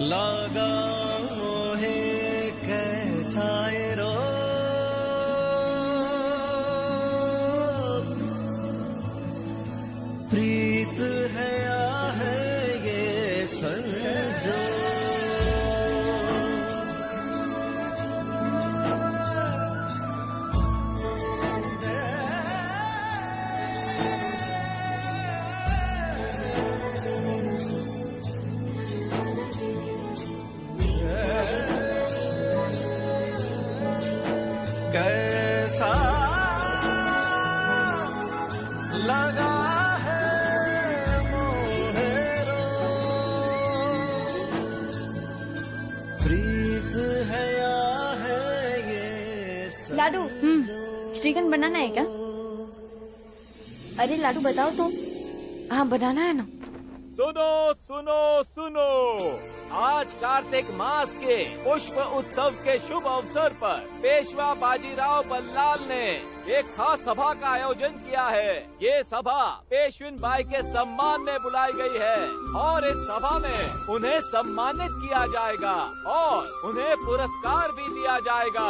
लगा मोहे कैसा ये रोग, प्रीत है या है ये संजोग। कैसा लगा है मोहे रोग, प्रीत है या है ये लाडू श्रीखंड बनाना है क्या? अरे लाडू बताओ तुम। हाँ बनाना है ना। सुनो सुनो सुनो, आज कार्तिक मास के पुष्प उत्सव के शुभ अवसर पर पेशवा बाजीराव बल्लाल ने एक खास सभा का आयोजन किया है। ये सभा पेशविन बाई के सम्मान में बुलाई गई है और इस सभा में उन्हें सम्मानित किया जाएगा और उन्हें पुरस्कार भी दिया जाएगा।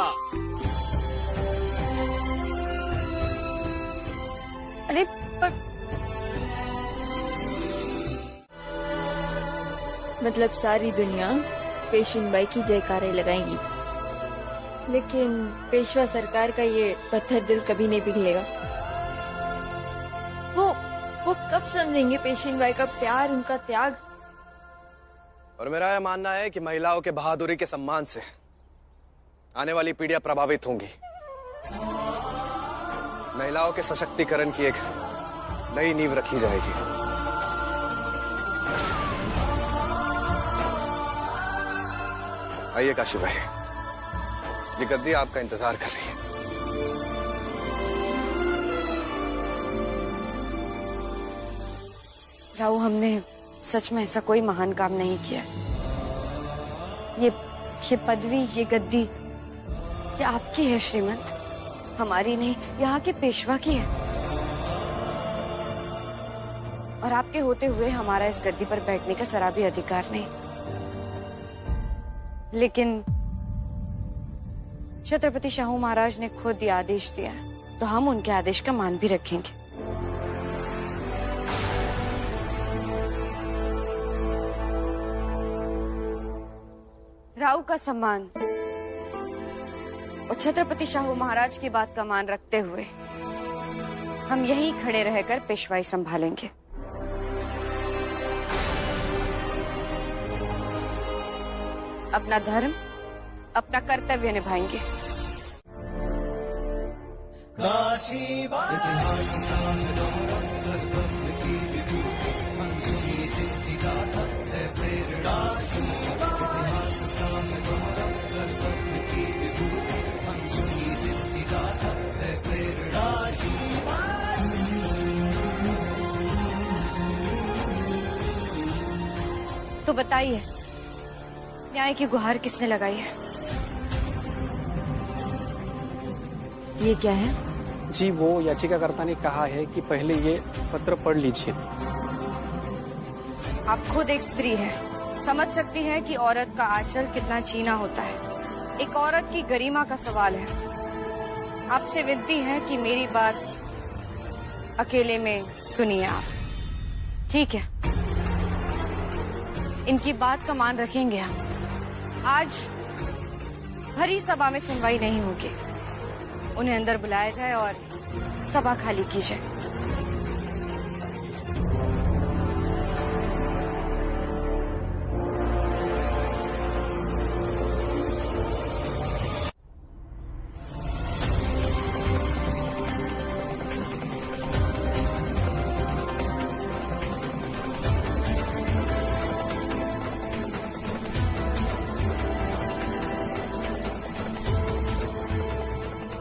अरे पर मतलब सारी दुनिया पेशविन बाई की जयकारे लगाएंगी, लेकिन पेशवा सरकार का ये पत्थर दिल कभी नहीं पिघलेगा। वो कब समझेंगे पेशविन बाई का प्यार, उनका त्याग। और मेरा यह मानना है कि महिलाओं के बहादुरी के सम्मान से आने वाली पीढ़ियां प्रभावित होंगी। महिलाओं के सशक्तिकरण की एक नई नींव रखी जाएगी। आइए काशी भाई, ये गद्दी आपका इंतजार कर रही है। राव, हमने सच में ऐसा कोई महान काम नहीं किया। ये पदवी, ये गद्दी, ये आपकी है श्रीमंत, हमारी नहीं, यहाँ के पेशवा की है। और आपके होते हुए हमारा इस गद्दी पर बैठने का जरा भी अधिकार नहीं। लेकिन छत्रपति शाहू महाराज ने खुद ये आदेश दिया है, तो हम उनके आदेश का मान भी रखेंगे। राव का सम्मान और छत्रपति शाहू महाराज की बात का मान रखते हुए हम यहीं खड़े रहकर पेशवाई संभालेंगे। अपना धर्म, अपना कर्तव्य निभाएंगे। तो बताइए, न्याय की गुहार किसने लगाई है? ये क्या है? जी, वो याचिकाकर्ता ने कहा है कि पहले ये पत्र पढ़ लीजिए। आप खुद एक स्त्री है, समझ सकती है कि औरत का आंचल कितना चीना होता है। एक औरत की गरिमा का सवाल है। आपसे विनती है कि मेरी बात अकेले में सुनिए आप, ठीक है? इनकी बात का मान रखेंगे हम। आज भरी सभा में सुनवाई नहीं होगी, उन्हें अंदर बुलाया जाए और सभा खाली की जाए।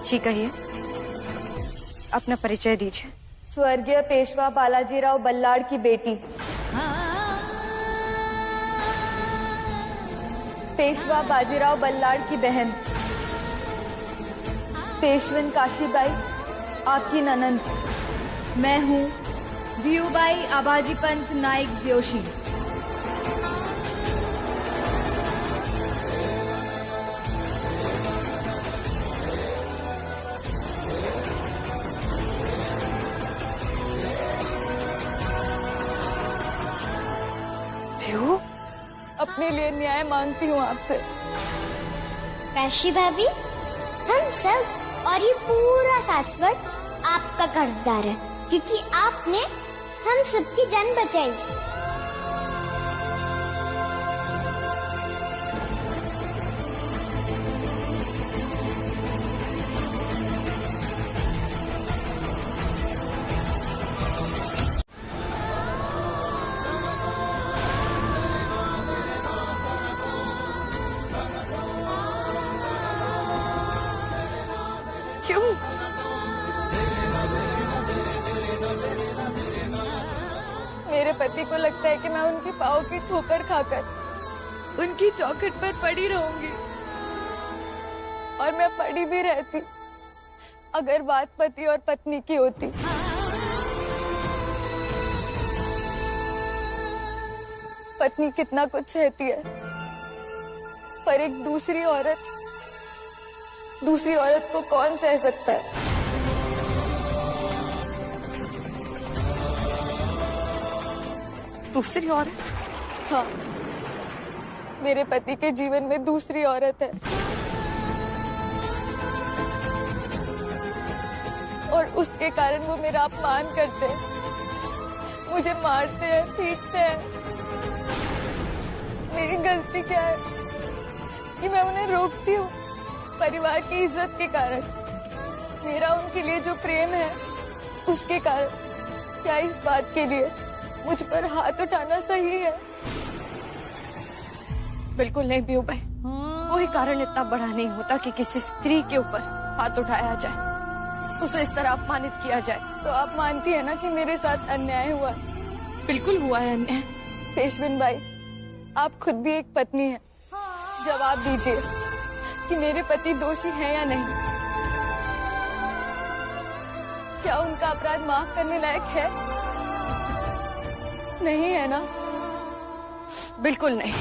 ठीक कहिए, अपना परिचय दीजिए। स्वर्गीय पेशवा बालाजीराव बल्लाड़ की बेटी, पेशवा बाजीराव बल्लाड़ की बहन, पेशविन काशीबाई आपकी ननंद। मैं हूँ भियूबाई आबाजी पंत नाइक जोशी। क्यों? अपने लिए न्याय मांगती हूँ आपसे। काशी भाभी, हम सब और ये पूरा सासवड़ आपका कर्जदार है, क्योंकि आपने हम सबकी जान बचाई। क्यों? मेरे पति को लगता है कि मैं उनके पाँव की ठोकर खाकर उनकी चौखट पर पड़ी रहूंगी, और मैं पड़ी भी रहती अगर बात पति और पत्नी की होती। पत्नी कितना कुछ सहती है, पर एक दूसरी औरत को कौन सह सकता है? दूसरी औरत? हाँ, मेरे पति के जीवन में दूसरी औरत है, और उसके कारण वो मेरा अपमान करते हैं, मुझे मारते हैं, पीटते हैं। मेरी गलती क्या है कि मैं उन्हें रोकती हूँ? परिवार की इज्जत के कारण, मेरा उनके लिए जो प्रेम है उसके कारण। क्या इस बात के लिए मुझ पर हाथ उठाना सही है? बिल्कुल नहीं बीऊ भाई, कोई कारण इतना बड़ा नहीं होता कि किसी स्त्री के ऊपर हाथ उठाया जाए, उसे इस तरह अपमानित किया जाए। तो आप मानती है ना कि मेरे साथ अन्याय हुआ? बिल्कुल हुआ है अन्याय। पेशविन बाई, आप खुद भी एक पत्नी हैं, जवाब दीजिए कि मेरे पति दोषी हैं या नहीं। क्या उनका अपराध माफ करने लायक है? नहीं है ना? बिल्कुल नहीं,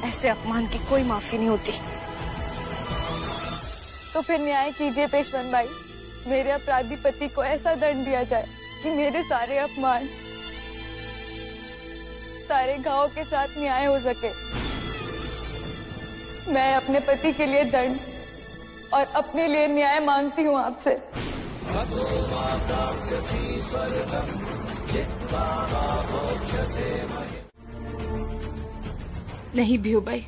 ऐसे अपमान की कोई माफी नहीं होती। तो फिर न्याय कीजिए पेशवन बाई, मेरे अपराधी पति को ऐसा दंड दिया जाए कि मेरे सारे अपमान, सारे घाव के साथ न्याय हो सके। मैं अपने पति के लिए दंड और अपने लिए न्याय मांगती हूँ आपसे। नहीं बीऊ भाई,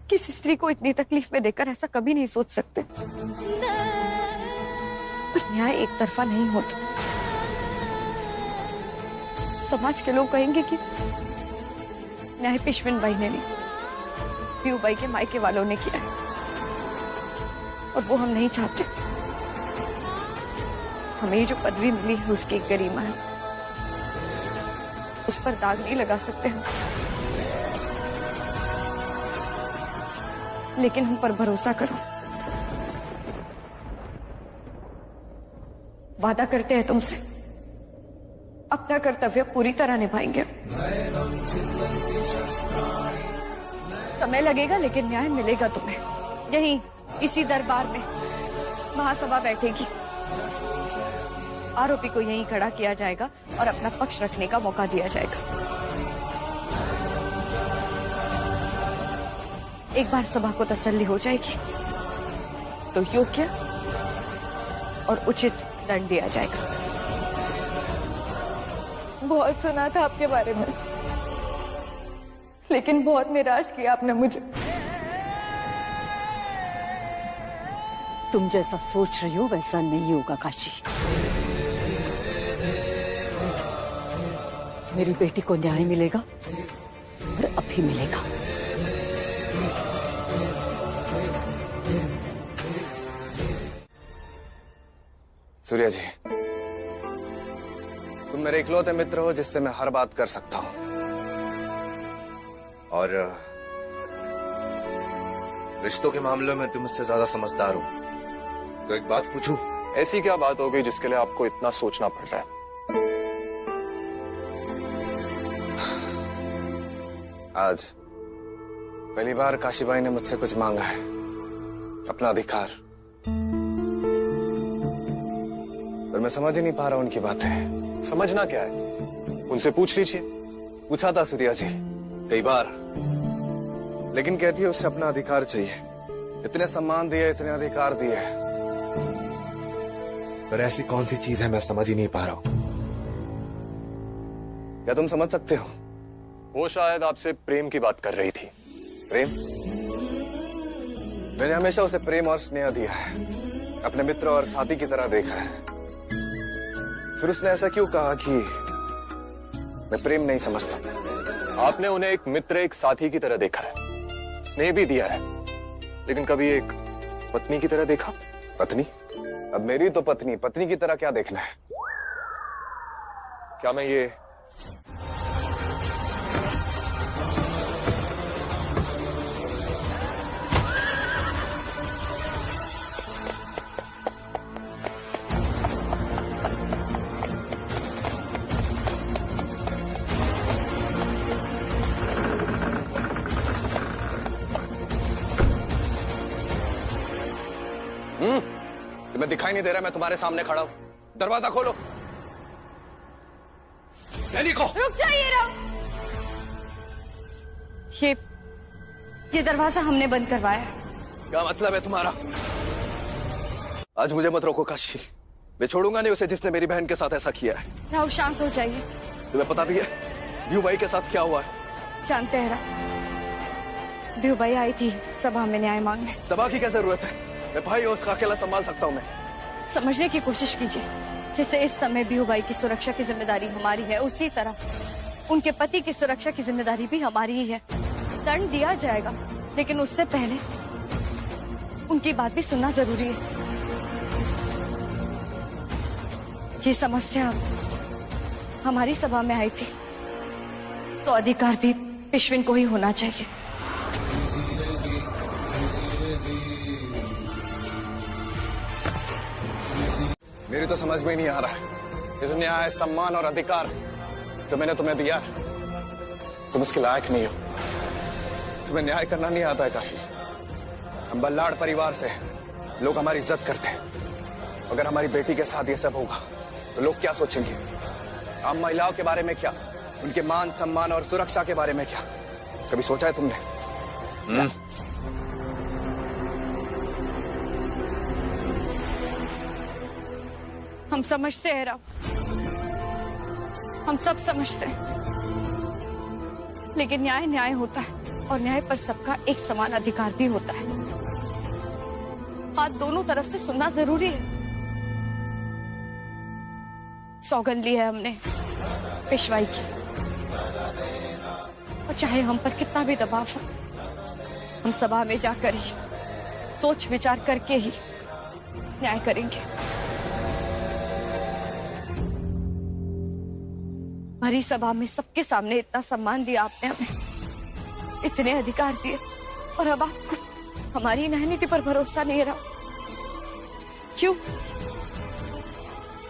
किसी स्त्री को इतनी तकलीफ में देकर ऐसा कभी नहीं सोच सकते। पर न्याय एक तरफा नहीं होता। समाज के लोग कहेंगे कि न्याय पेशविन बाई ने नहीं, बीऊ बाई के मायके वालों ने किया है, और वो हम नहीं चाहते। हमें जो पदवी मिली है उसकी एक गरिमा है, उस पर दाग नहीं लगा सकते हम। लेकिन हम पर भरोसा करो, वादा करते हैं तुमसे अपना कर्तव्य पूरी तरह निभाएंगे। समय लगेगा लेकिन न्याय मिलेगा तुम्हें। यहीं इसी दरबार में महासभा बैठेगी, आरोपी को यहीं खड़ा किया जाएगा और अपना पक्ष रखने का मौका दिया जाएगा। एक बार सभा को तसल्ली हो जाएगी तो योग्य और उचित दंड दिया जाएगा। बहुत सुना था आपके बारे में, लेकिन बहुत निराश किया आपने मुझे। तुम जैसा सोच रही हो वैसा नहीं होगा काशी। मेरी बेटी को न्याय मिलेगा और अभी मिलेगा। सूर्या जी, तुम मेरे इकलौते मित्र हो जिससे मैं हर बात कर सकता हूं, और रिश्तों के मामलों में तुम मुझसे ज्यादा समझदार हो। तो एक बात पूछूं? ऐसी क्या बात हो गई जिसके लिए आपको इतना सोचना पड़ रहा है? आज पहली बार काशीबाई ने मुझसे कुछ मांगा है, अपना अधिकार, पर मैं समझ ही नहीं पा रहा उनकी बातें। समझना क्या है? उनसे पूछ लीजिए, पूछा था सूर्या जी कई बार, लेकिन कहती है उसे अपना अधिकार चाहिए। इतने सम्मान दिए, इतने अधिकार दिए, पर ऐसी कौन सी चीज है मैं समझ ही नहीं पा रहा हूं। क्या तुम समझ सकते हो? वो शायद आपसे प्रेम की बात कर रही थी। प्रेम? मैंने हमेशा उसे प्रेम और स्नेह दिया है, अपने मित्र और साथी की तरह देखा है। फिर उसने ऐसा क्यों कहा कि मैं प्रेम नहीं समझता? आपने उन्हें एक मित्र, एक साथी की तरह देखा है, स्नेह भी दिया है, लेकिन कभी एक पत्नी की तरह देखा? पत्नी? अब मेरी तो पत्नी की तरह क्या देखना है? क्या मैं ये तुम्हें दिखाई नहीं दे रहा मैं तुम्हारे सामने खड़ा हूं? दरवाजा खोलो। को रुक जाइए राव। ये दरवाजा हमने बंद करवाया है। क्या मतलब है तुम्हारा? आज मुझे मत रोको काशी, मैं छोड़ूंगा नहीं उसे जिसने मेरी बहन के साथ ऐसा किया है। राव शांत हो जाइए। तुम्हें पता भी है व्यू भाई के साथ क्या हुआ है? जानते हैं राव, व्यू भाई आई थी सभा में न्याय मांगने। सभा की क्या जरूरत है? मैं भाई उसका अकेला संभाल सकता हूँ। मैं समझने की कोशिश कीजिए, जैसे इस समय बीहू बाई की सुरक्षा की जिम्मेदारी हमारी है, उसी तरह उनके पति की सुरक्षा की जिम्मेदारी भी हमारी ही है। दंड दिया जाएगा, लेकिन उससे पहले उनकी बात भी सुनना जरूरी है। ये समस्या हमारी सभा में आई थी, तो अधिकार भी पेशविन को ही होना चाहिए। मेरी तो समझ में ही नहीं आ रहा है, ये जो न्याय, सम्मान और अधिकार जो मैंने तुम्हें दिया, तुम उसके लायक नहीं हो। तुम्हें न्याय करना नहीं आता है काशी। हम बल्लाड़ परिवार से हैं, लोग हमारी इज्जत करते हैं। अगर हमारी बेटी के साथ ये सब होगा तो लोग क्या सोचेंगे? आम महिलाओं के बारे में क्या, उनके मान सम्मान और सुरक्षा के बारे में क्या कभी सोचा है तुमने? हम समझते हैं राव, हम सब समझते हैं, लेकिन न्याय न्याय होता है और न्याय पर सबका एक समान अधिकार भी होता है। बात दोनों तरफ से सुनना जरूरी है। सौगंध ली है हमने पेशवाई की, और चाहे हम पर कितना भी दबाव हो, हम सभा में जाकर ही सोच विचार करके ही न्याय करेंगे। भरी सभा में सबके सामने इतना सम्मान दिया आपने हमें, इतने अधिकार दिए, और अब आपको हमारी न्याय नीति पर भरोसा नहीं रहा। क्यों?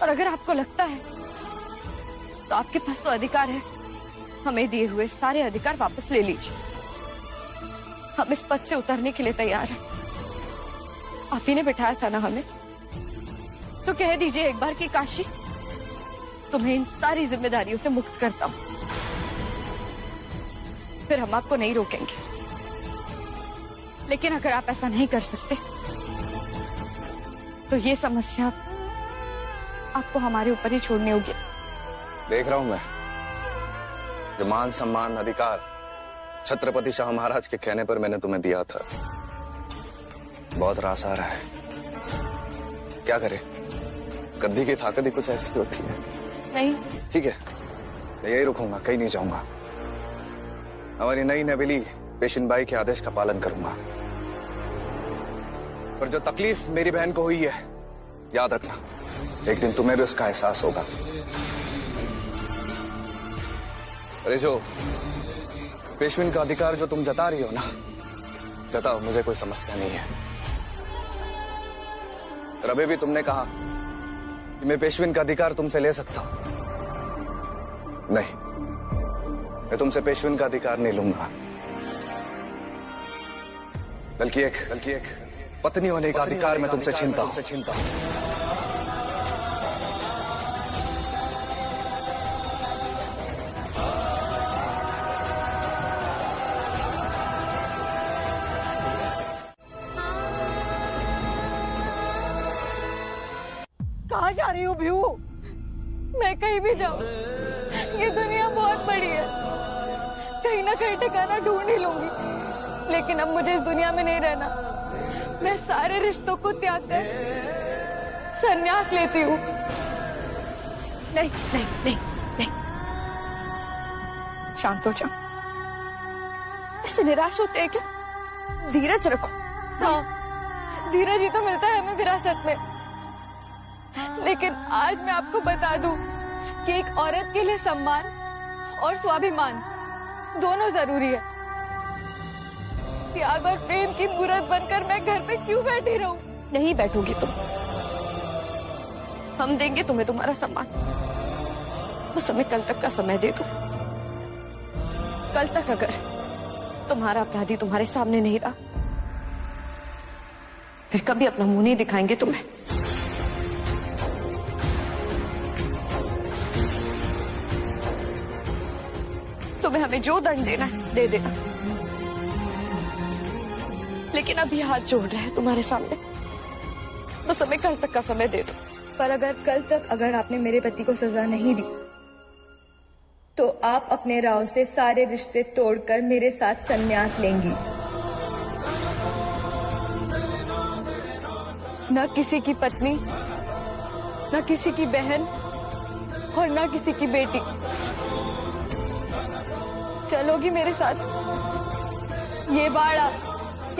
और अगर आपको लगता है तो आपके पास तो अधिकार है, हमें दिए हुए सारे अधिकार वापस ले लीजिए। हम इस पद से उतरने के लिए तैयार हैं। आप ही ने बिठाया था ना हमें, तो कह दीजिए एक बार कि काशी, तुम्हें इन सारी जिम्मेदारियों से मुक्त करता हूं, फिर हम आपको नहीं रोकेंगे। लेकिन अगर आप ऐसा नहीं कर सकते तो ये समस्या आपको हमारे ऊपर ही छोड़नी होगी। देख रहा हूं मैं, जो मान सम्मान अधिकार छत्रपति शाह महाराज के कहने पर मैंने तुम्हें दिया था, बहुत रास आ रहा है। क्या करे, गद्दी की ताकत ही कुछ ऐसी होती है। नहीं, ठीक है, मैं यही रुकूंगा, कहीं नहीं जाऊंगा। हमारी नई नवेली पेशिन बाई के आदेश का पालन करूंगा। पर जो तकलीफ मेरी बहन को हुई है, याद रखना, एक दिन तुम्हें भी उसका एहसास होगा। अरे जो पेशविन का अधिकार जो तुम जता रही हो ना, जताओ, मुझे कोई समस्या नहीं है। और अभी भी तुमने कहा कि मैं पेशविन का अधिकार तुमसे ले सकता हूं। नहीं, मैं तुमसे पेशविन का अधिकार नहीं लूंगा, बल्कि एक पत्नी होने का अधिकार मैं तुमसे छीनता हूं। कहाँ जा रही हो भ्यू? मैं कहीं भी जाऊं, ये दुनिया बहुत बड़ी है, कहीं ना कहीं ठिकाना ढूंढ ही लूंगी। लेकिन अब मुझे इस दुनिया में नहीं रहना। मैं सारे रिश्तों को त्याग कर संन्यास लेती हूँ। नहीं नहीं नहीं नहीं, शांत हो जाओ। ऐसे निराश होते हैं क्या? धीरज रखो। हाँ, धीरज ही तो मिलता है हमें विरासत में। लेकिन आज मैं आपको बता दूं कि एक औरत के लिए सम्मान और स्वाभिमान दोनों जरूरी है। त्याग और प्रेम की मूरत बनकर मैं घर पे क्यों बैठी रहूं? नहीं बैठोगी तुम, हम देंगे तुम्हें तुम्हारा सम्मान। बस हमें कल तक का समय दे दो। कल तक अगर तुम्हारा अपराधी तुम्हारे सामने नहीं रहा, फिर कभी अपना मुंह नहीं दिखाएंगे तुम्हें। तुम्हें हमें जो दंड देना है दे देना, लेकिन अभी हाथ जोड़ रहे हैं तुम्हारे सामने। बस हमें कल तक का समय दे दो। पर अगर कल तक अगर आपने मेरे पति को सजा नहीं दी, तो आप अपने राव से सारे रिश्ते तोड़कर मेरे साथ संन्यास लेंगी। न किसी की पत्नी, न किसी की बहन और न किसी की बेटी। चलोगी मेरे साथ ये बाड़ा,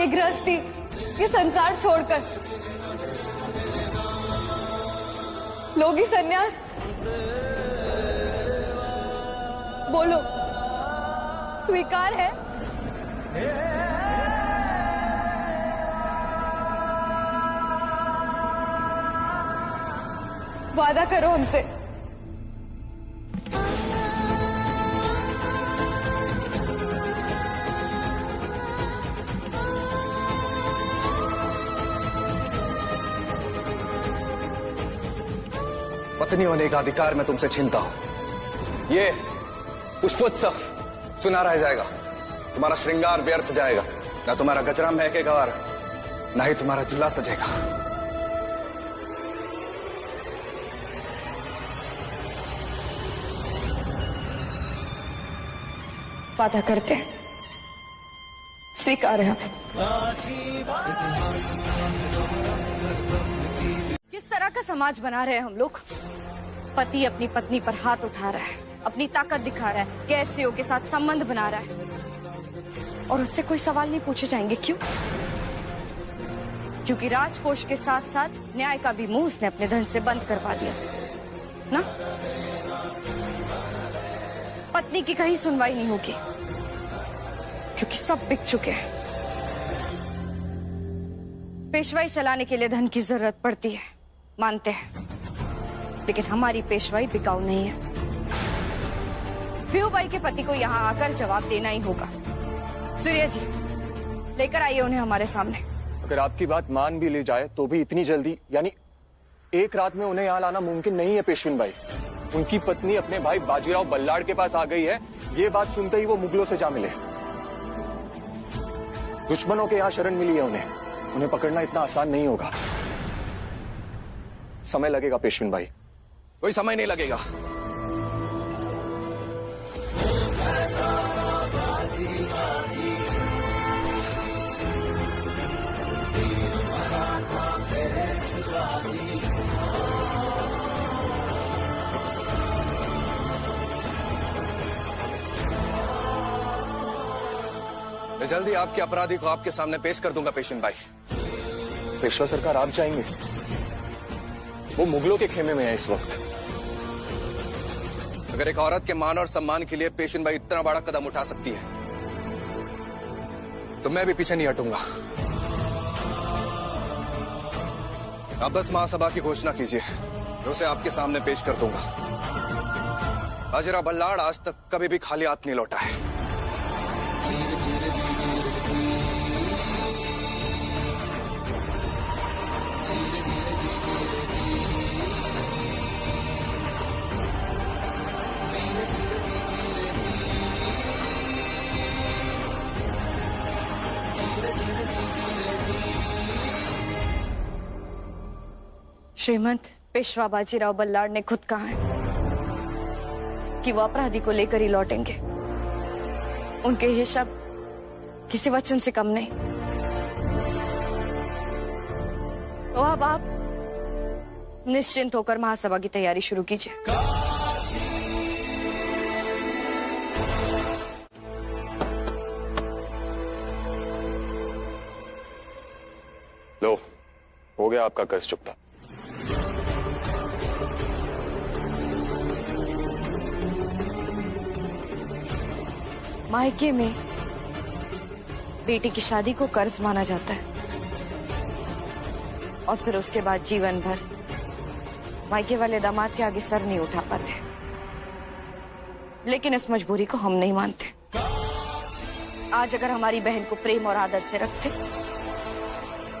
ये गृहस्थी, ये संसार छोड़कर? लोगी संन्यास? बोलो, स्वीकार है? वादा करो हमसे। पत्नी होने का अधिकार मैं तुमसे छीनता हूं। ये पुष्पोत्सव सुना रह जाएगा, तुम्हारा श्रृंगार व्यर्थ जाएगा, ना तुम्हारा गजरा महकेगा और ना ही तुम्हारा झूला सजेगा। वादा करते हैं, स्वीकार है। किस तरह का समाज बना रहे हैं हम लोग? पति अपनी पत्नी पर हाथ उठा रहा है, अपनी ताकत दिखा रहा है, गैर स्त्रियों के साथ संबंध बना रहा है, और उससे कोई सवाल नहीं पूछे जाएंगे। क्यों? क्योंकि राजकोष के साथ साथ न्याय का भी मुंह उसने अपने धन से बंद करवा दिया ना। पत्नी की कहीं सुनवाई नहीं होगी, क्योंकि सब बिक चुके हैं। पेशवाई चलाने के लिए धन की जरूरत पड़ती है, मानते हैं, लेकिन हमारी पेशवाई बिकाऊ नहीं है। भीऊबाई के पति को यहाँ आकर जवाब देना ही होगा। सूर्य जी, लेकर आइए उन्हें हमारे सामने। अगर आपकी बात मान भी ली जाए तो भी इतनी जल्दी, यानी एक रात में उन्हें यहाँ लाना मुमकिन नहीं है पेशवीन बाई। उनकी पत्नी अपने भाई बाजीराव बल्लाड़ के पास आ गई है, ये बात सुनते ही वो मुगलों से जा मिले। दुश्मनों के यहाँ शरण मिली है उन्हें पकड़ना इतना आसान नहीं होगा। समय लगेगा पेशवीन बाई। कोई समय नहीं लगेगा। मैं जल्दी आपके अपराधी को आपके सामने पेश कर दूंगा पेशवीन बाई। पेशवा सरकार, आप जाएंगे? वो मुगलों के खेमे में है इस वक्त। अगर एक औरत के मान और सम्मान के लिए पेशवीन बाई इतना बड़ा कदम उठा सकती है, तो मैं भी पीछे नहीं हटूंगा। आप बस महासभा की घोषणा कीजिए, मैं उसे आपके सामने पेश कर दूंगा। बाजीराव बल्लाड़ आज तक कभी भी खाली हाथ नहीं लौटा है। श्रीमंत पेशवा बाजीराव बल्लाड़ ने खुद कहा है कि वो अपराधी को लेकर ही लौटेंगे। उनके ये शब्द किसी वचन से कम नहीं। तो अब आप निश्चिंत होकर महासभा की तैयारी शुरू कीजिए। लो, हो गया आपका कर्ज चुकता। मायके में बेटी की शादी को कर्ज माना जाता है और फिर उसके बाद जीवन भर मायके वाले दामाद के आगे सर नहीं उठा पाते। लेकिन इस मजबूरी को हम नहीं मानते। आज अगर हमारी बहन को प्रेम और आदर से रखते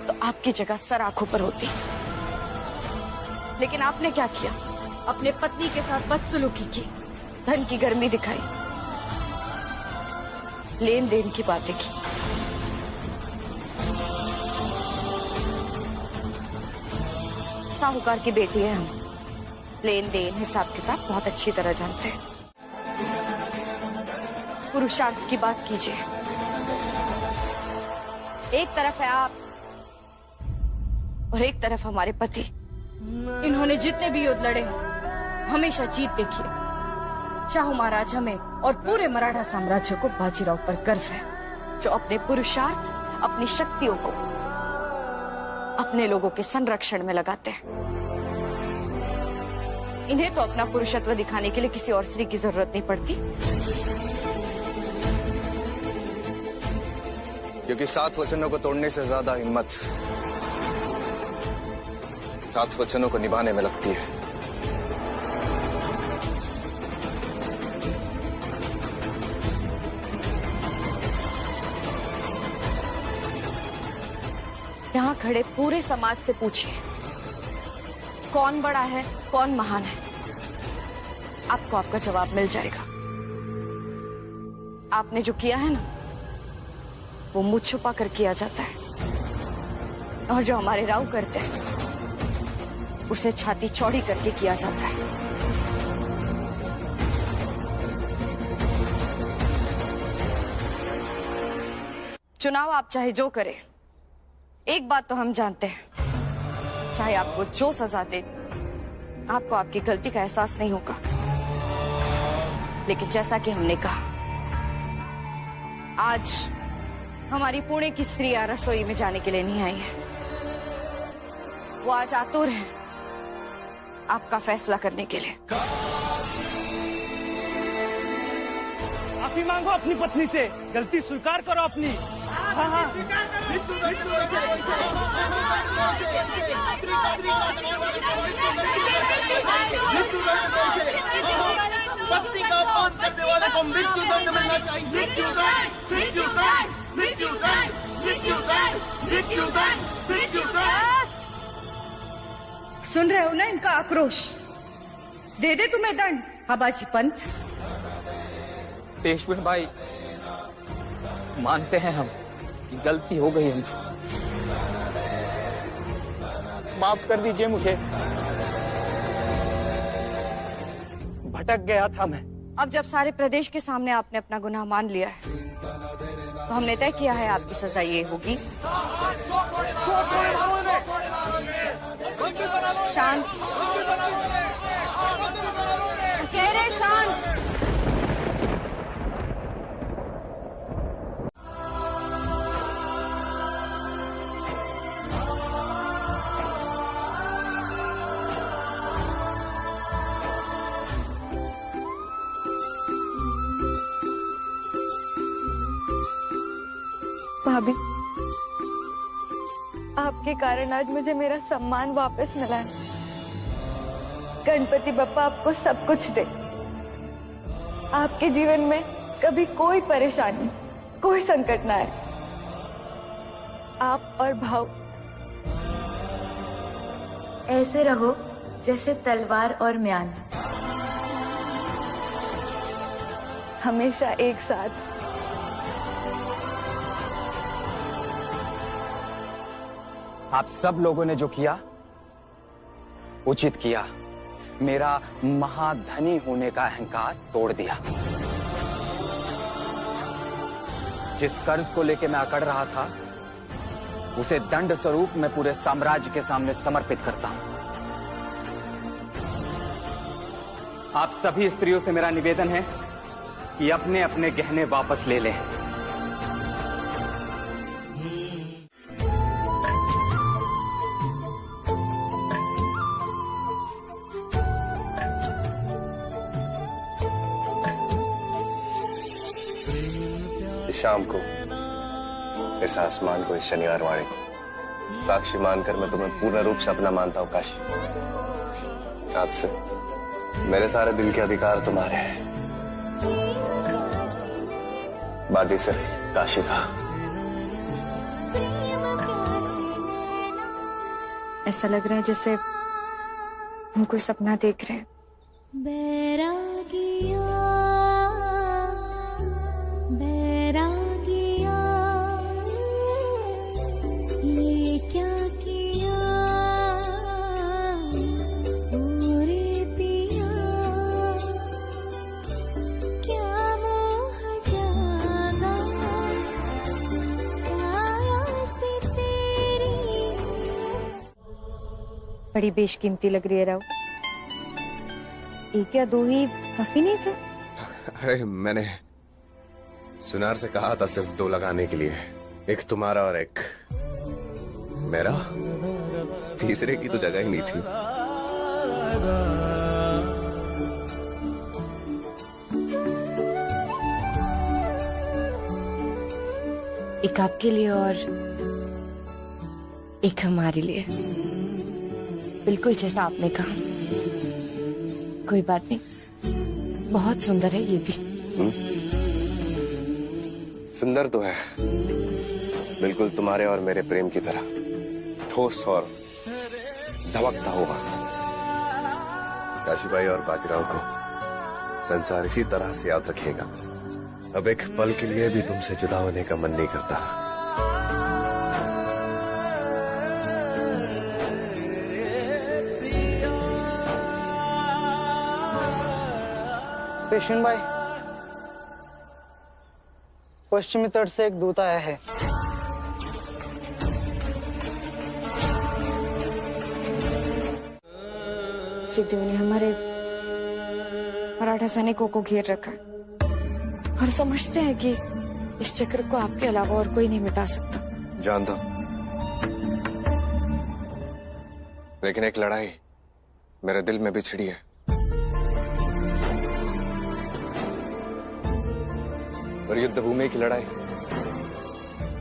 तो आपकी जगह सर आंखों पर होती। लेकिन आपने क्या किया? अपने पत्नी के साथ बदसलूकी की, धन की गर्मी दिखाई, लेन देन की बातें की। साहूकार की बेटी है हम, लेन देन हिसाब किताब बहुत अच्छी तरह जानते हैं। पुरुषार्थ की बात कीजिए। एक तरफ है आप और एक तरफ हमारे पति। इन्होंने जितने भी युद्ध लड़े हमेशा जीत देखी है। शाहू महाराज हमें और पूरे मराठा साम्राज्य को बाजीराव पर गर्व है, जो अपने पुरुषार्थ, अपनी शक्तियों को अपने लोगों के संरक्षण में लगाते हैं। इन्हें तो अपना पुरुषत्व दिखाने के लिए किसी और स्त्री की जरूरत नहीं पड़ती। क्योंकि 7 वचनों को तोड़ने से ज्यादा हिम्मत 7 वचनों को निभाने में लगती है। यहाँ खड़े पूरे समाज से पूछिए, कौन बड़ा है, कौन महान है। आपको आपका जवाब मिल जाएगा। आपने जो किया है ना, वो मुंह छुपा कर किया जाता है, और जो हमारे राव करते हैं उसे छाती चौड़ी करके किया जाता है। चुनाव आप चाहे जो करें, एक बात तो हम जानते हैं, चाहे आपको जो सजा दे, आपको आपकी गलती का एहसास नहीं होगा। लेकिन जैसा कि हमने कहा, आज हमारी पुणे की स्त्रियां रसोई में जाने के लिए नहीं आई है। वो आज आतुर है आपका फैसला करने के लिए। माफी मांगो अपनी पत्नी से, गलती स्वीकार करो अपनी। हाँ हाँ। पत्नी का अपमान करने वाले को मृत्यु दंड मिलना चाहिए। मृत्यु दंड, मृत्यु दंड, मृत्यु दंड, मृत्यु दंड, मृत्यु दंड, मृत्यु दंड। सुन रहे हो ना इनका आक्रोश? दे दे तुम्हें दंड अबाजी पंत। पेशवे भाई, मानते हैं हम कि गलती हो गई हमसे, माफ कर दीजिए मुझे। भटक गया था मैं। अब जब सारे प्रदेश के सामने आपने अपना गुनाह मान लिया है, तो हमने तय किया है आपकी सजा ये होगी। शांत, कह रहे शांत। भाभी, आपके कारण आज मुझे मेरा सम्मान वापस मिला है। गणपति बप्पा आपको सब कुछ दे। आपके जीवन में कभी कोई परेशानी, कोई संकट ना आए। आप और भाव ऐसे रहो जैसे तलवार और म्यान, हमेशा एक साथ। आप सब लोगों ने जो किया उचित किया, मेरा महाधनी होने का अहंकार तोड़ दिया। जिस कर्ज को लेकर मैं अकड़ रहा था, उसे दंड स्वरूप मैं पूरे साम्राज्य के सामने समर्पित करता हूं। आप सभी स्त्रियों से मेरा निवेदन है कि अपने अपने गहने वापस ले लें। शाम को इस आसमान को, इस शनिवार वाड़े को साक्षी मानकर मैं तुम्हें पूर्ण रूप से अपना मानता हूं काशी। आज से मेरे सारे दिल के अधिकार तुम्हारे हैं। बाजी सिर्फ काशी का। ऐसा लग रहा है जैसे हम कोई सपना देख रहे हैं। बड़ी बेशकीमती लग रही है राव। एक या दो ही काफी नहीं थे? अरे मैंने सुनार से कहा था सिर्फ 2 लगाने के लिए, एक तुम्हारा और एक मेरा। तीसरे की तो जगह ही नहीं थी। एक आपके लिए और एक हमारे लिए, बिल्कुल जैसा आपने कहा। कोई बात नहीं, बहुत सुंदर है ये भी। सुंदर तो है, बिल्कुल तुम्हारे और मेरे प्रेम की तरह, ठोस और धवकता हुआ। काशी भाई और बाजीराव को संसार इसी तरह से याद रखेगा। अब एक पल के लिए भी तुमसे जुदा होने का मन नहीं करता। पेशन भाई, पश्चिमी तट से एक दूत आया है। सिद्धू ने हमारे मराठा सैनिकों को घेर रखा और समझते हैं कि इस चक्र को आपके अलावा और कोई नहीं मिटा सकता। जानता हूं, लेकिन एक लड़ाई मेरे दिल में भी छिड़ी है। और युद्ध भूमि की लड़ाई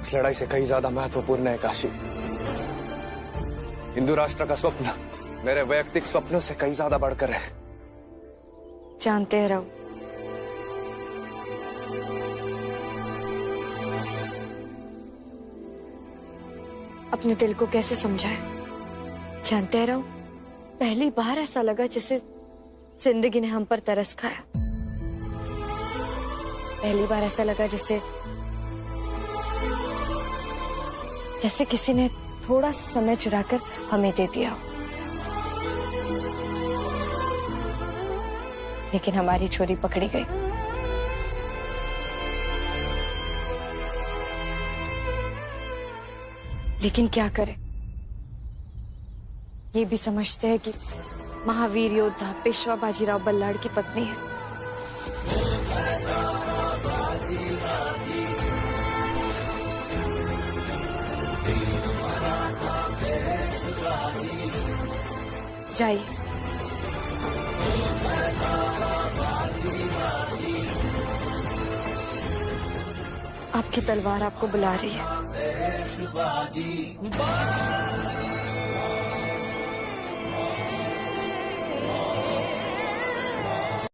उस लड़ाई से कहीं ज्यादा महत्वपूर्ण है काशी। हिंदू राष्ट्र का स्वप्न मेरे वैयक्तिक स्वप्नों से कहीं ज्यादा बढ़कर है। जानते हैं राव, अपने दिल को कैसे समझाएं? जानते हैं राव, पहली बार ऐसा लगा जैसे जिंदगी ने हम पर तरस खाया। पहली बार ऐसा लगा जैसे किसी ने थोड़ा सा समय चुराकर हमें दे दिया हो। लेकिन हमारी छोरी पकड़ी गई। लेकिन क्या करें, ये भी समझते हैं कि महावीर योद्धा पेशवा बाजीराव बल्लाड़ की पत्नी है। जाइए, आपकी तलवार आपको बुला रही है।